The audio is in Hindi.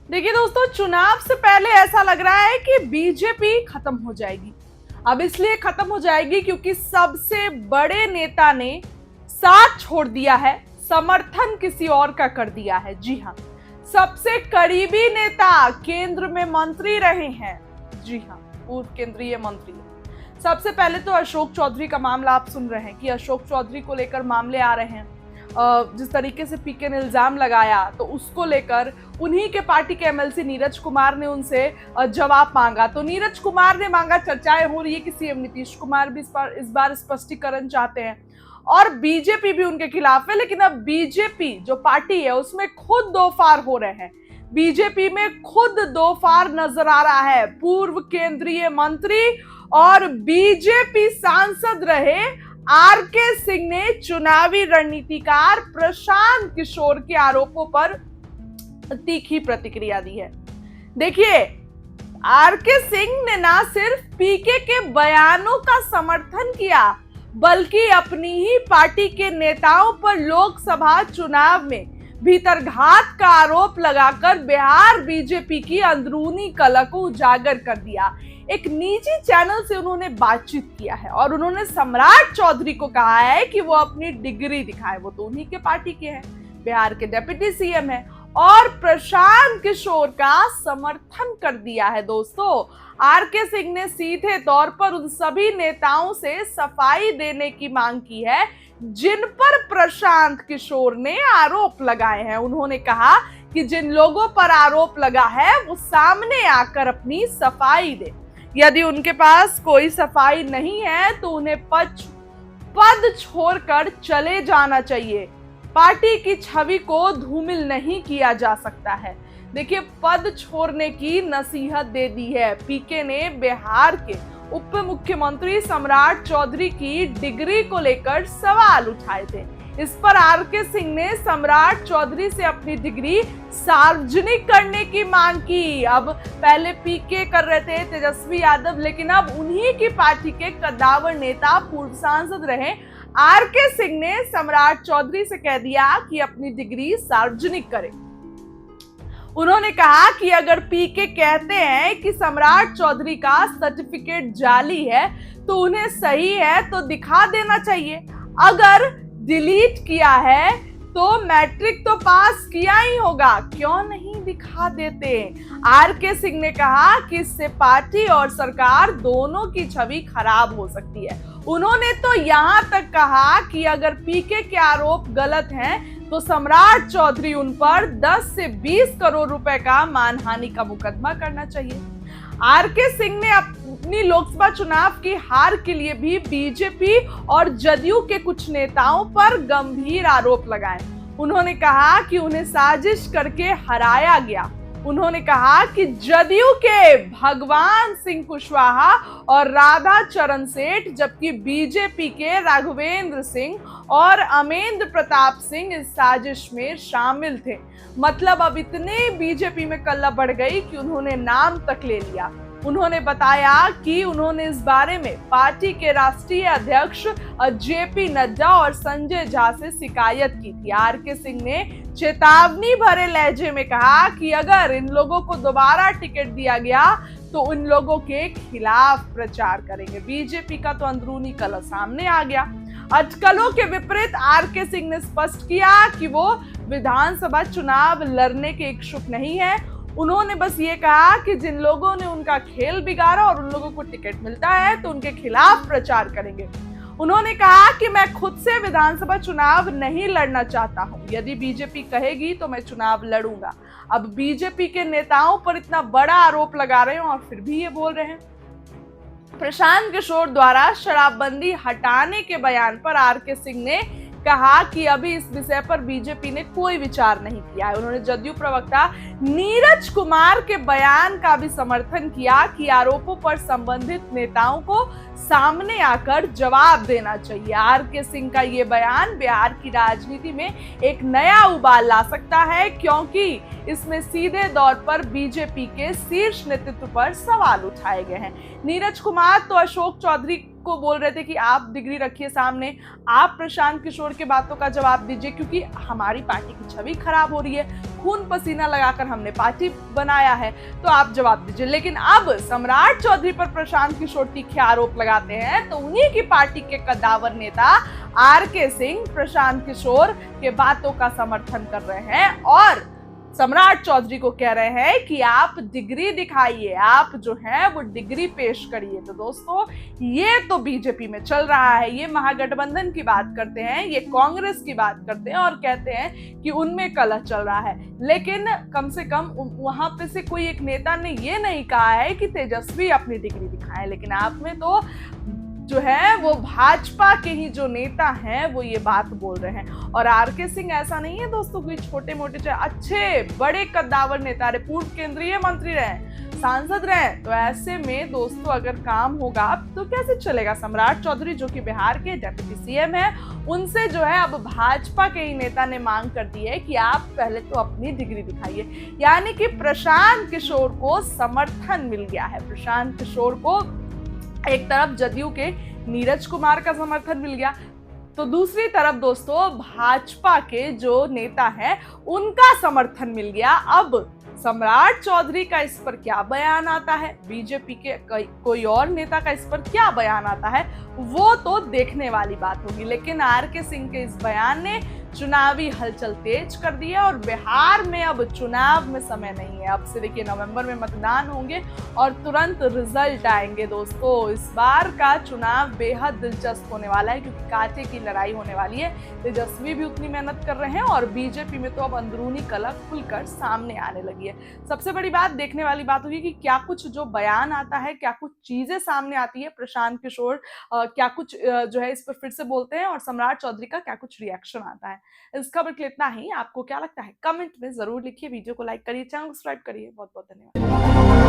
देखिए दोस्तों, चुनाव से पहले ऐसा लग रहा है कि बीजेपी खत्म हो जाएगी। अब इसलिए खत्म हो जाएगी क्योंकि सबसे बड़े नेता ने साथ छोड़ दिया है, समर्थन किसी और का कर दिया है। जी हां, सबसे करीबी नेता केंद्र में मंत्री रहे हैं। जी हां, पूर्व केंद्रीय मंत्री। सबसे पहले तो अशोक चौधरी का मामला आप सुन रहे हैं कि अशोक चौधरी को लेकर मामले आ रहे हैं। जिस तरीके से पीके ने इल्जाम लगाया तो उसको लेकर उन्हीं के पार्टी के एमएलसी नीरज कुमार ने उनसे जवाब मांगा। तो नीरज कुमार ने मांगा, चर्चाएं हो रही है कि सीएम नीतीश कुमार भी इस बार स्पष्टीकरण चाहते हैं और बीजेपी भी उनके खिलाफ है। लेकिन अब बीजेपी जो पार्टी है उसमें खुद दो फार हो रहे हैं। बीजेपी में खुद दो फार नजर आ रहा है। पूर्व केंद्रीय मंत्री और बीजेपी सांसद रहे आरके सिंह ने चुनावी रणनीतिकार प्रशांत किशोर के आरोपों पर तीखी प्रतिक्रिया दी है। देखिए, आरके सिंह ने ना सिर्फ पीके के बयानों का समर्थन किया बल्कि अपनी ही पार्टी के नेताओं पर लोकसभा चुनाव में भीतरघात का आरोप लगाकर बिहार बीजेपी की अंदरूनी कलह को उजागर कर दिया। एक निजी चैनल से उन्होंने बातचीत किया है और उन्होंने सम्राट चौधरी को कहा है कि वो अपनी डिग्री दिखाए। वो तो उन्हीं के पार्टी के हैं, बिहार के डिप्टी सीएम है, और प्रशांत किशोर का समर्थन कर दिया है। दोस्तों, आरके सिंह ने सीधे तौर पर उन सभी नेताओं से सफाई देने की मांग की है जिन पर प्रशांत किशोर ने आरोप लगाए हैं। उन्होंने कहा कि जिन लोगों पर आरोप लगा है वो सामने आकर अपनी सफाई दे। यदि उनके पास कोई सफाई नहीं है तो उन्हें पद छोड़कर चले जाना चाहिए। पार्टी की छवि को धूमिल नहीं किया जा सकता है। देखिए, पद छोड़ने की नसीहत दे दी है। पीके ने बिहार के उप मुख्यमंत्री सम्राट चौधरी की डिग्री को लेकर सवाल उठाए थे। इस पर आरके सिंह ने सम्राट चौधरी से अपनी डिग्री सार्वजनिक करने की मांग की। अब पहले पीके कर रहे थे तेजस्वी यादव, लेकिन अब उन्हीं की पार्टी के कद्दावर नेता पूर्व सांसद रहे आरके सिंह ने सम्राट चौधरी से कह दिया कि अपनी डिग्री सार्वजनिक करें। उन्होंने कहा कि अगर पीके कहते हैं कि सम्राट चौधरी का सर्टिफिकेट जाली है तो उन्हें सही है तो दिखा देना चाहिए। अगर डिलीट किया है तो मैट्रिक तो पास किया ही होगा, क्यों नहीं दिखा देते। आरके सिंह ने कहा कि इससे पार्टी और सरकार दोनों की छवि खराब हो सकती है। उन्होंने तो यहां तक कहा कि अगर पीके के आरोप गलत हैं तो सम्राट चौधरी उन पर 10 से 20 करोड़ रुपए का मानहानि का मुकदमा करना चाहिए। आरके सिंह ने अपनी लोकसभा चुनाव की हार के लिए भी बीजेपी और जदयू के कुछ नेताओं पर गंभीर आरोप लगाए। उन्होंने कहा कि उन्हें साजिश करके हराया गया। उन्होंने कहा कि जदयू के भगवान सिंह कुशवाहा और राधा चरण सेठ, जबकि बीजेपी के राघवेंद्र सिंह और अमेंद्र प्रताप सिंह इस साजिश में शामिल थे। मतलब अब इतने बीजेपी में कलह बढ़ गई कि उन्होंने नाम तक ले लिया। उन्होंने बताया कि उन्होंने इस बारे में पार्टी के राष्ट्रीय अध्यक्ष जेपी नड्डा और संजय झा से शिकायत की थी। आरके सिंह ने चेतावनी भरे लहजे में कहा कि अगर इन लोगों को दोबारा टिकट दिया गया तो उन लोगों के खिलाफ प्रचार करेंगे। बीजेपी का तो अंदरूनी कलह सामने आ गया। अटकलों के विपरीत आरके सिंह ने स्पष्ट किया कि वो विधानसभा चुनाव लड़ने के इच्छुक नहीं है। उन्होंने बस ये कहा कि जिन लोगों ने उनका खेल बिगाड़ा और उन लोगों को टिकट मिलता है तो उनके खिलाफ प्रचार करेंगे। उन्होंने कहा कि मैं खुद से विधानसभा चुनाव नहीं लड़ना चाहता हूं। यदि बीजेपी कहेगी तो मैं चुनाव लड़ूंगा। अब बीजेपी के नेताओं पर इतना बड़ा आरोप लगा रहे हैं और फिर भी ये बोल रहे हैं। प्रशांत किशोर द्वारा शराबबंदी हटाने के बयान पर आरके सिंह ने कहा कि अभी इस विषय पर बीजेपी ने कोई विचार नहीं किया है। उन्होंने जदयू प्रवक्ता नीरज कुमार के बयान का भी समर्थन किया कि आरोपों पर संबंधित नेताओं को सामने आकर जवाब देना चाहिए। आरके सिंह का ये बयान बिहार की राजनीति में एक नया उबाल ला सकता है, क्योंकि इसमें सीधे तौर पर बीजेपी के शीर्ष नेतृत्व पर सवाल उठाए गए हैं। नीरज कुमार तो अशोक चौधरी को बोल रहे थे कि आप डिग्री रखिए सामने, आप प्रशांत किशोर के बातों का जवाब दीजिए क्योंकि हमारी पार्टी की छवि खराब हो रही है, खून पसीना लगाकर हमने पार्टी बनाया है, तो आप जवाब दीजिए। लेकिन अब सम्राट चौधरी पर प्रशांत किशोर तीखे आरोप लगाते हैं तो उन्हीं की पार्टी के कद्दावर नेता आरके सिंह प्रशांत किशोर के बातों का समर्थन कर रहे हैं और सम्राट चौधरी को कह रहे हैं कि आप डिग्री दिखाइए, आप जो है वो डिग्री पेश करिए। तो दोस्तों ये तो बीजेपी में चल रहा है, ये महागठबंधन की बात करते हैं, ये कांग्रेस की बात करते हैं और कहते हैं कि उनमें कलह चल रहा है। लेकिन कम से कम वहां पे से कोई एक नेता ने ये नहीं कहा है कि तेजस्वी अपनी डिग्री दिखाएं, लेकिन आप में तो जो है वो भाजपा के ही जो नेता हैं वो ये बात बोल रहे हैं। और आरके सिंह ऐसा नहीं है दोस्तों, कोई छोटे मोटे चाहे अच्छे बड़े कद्दावर नेता रहे, पूर्व केंद्रीय मंत्री रहे, सांसद रहे, तो ऐसे में दोस्तों अगर काम होगा तो कैसे चलेगा। सम्राट चौधरी जो कि बिहार के डेप्यूटी सीएम है, उनसे जो है अब भाजपा के ही नेता ने मांग कर दी है कि आप पहले तो अपनी डिग्री दिखाइए। यानी कि प्रशांत किशोर को समर्थन मिल गया है। प्रशांत किशोर को एक तरफ जदयू के नीरज कुमार का समर्थन मिल गया, तो दूसरी तरफ दोस्तों भाजपा के जो नेता हैं उनका समर्थन मिल गया। अब सम्राट चौधरी का इस पर क्या बयान आता है, बीजेपी के कोई और नेता का इस पर क्या बयान आता है, वो तो देखने वाली बात होगी। लेकिन आरके सिंह के इस बयान ने चुनावी हलचल तेज कर दी है और बिहार में अब चुनाव में समय नहीं है। अब से देखिए नवंबर में मतदान होंगे और तुरंत रिजल्ट आएंगे दोस्तों। इस बार का चुनाव बेहद दिलचस्प होने वाला है क्योंकि कांटे की लड़ाई होने वाली है। तेजस्वी भी उतनी मेहनत कर रहे हैं और बीजेपी में तो अब अंदरूनी कलह खुलकर सामने आने लगी है। सबसे बड़ी बात देखने वाली बात होगी कि क्या कुछ जो बयान आता है, क्या कुछ चीजें सामने आती है, प्रशांत किशोर क्या कुछ जो है इस पर फिर से बोलते हैं और सम्राट चौधरी का क्या कुछ रिएक्शन आता है। इस खबर के लिए इतना ही। आपको क्या लगता है कमेंट में जरूर लिखिए, वीडियो को लाइक करिए, चैनल को सब्सक्राइब करिए। बहुत बहुत धन्यवाद।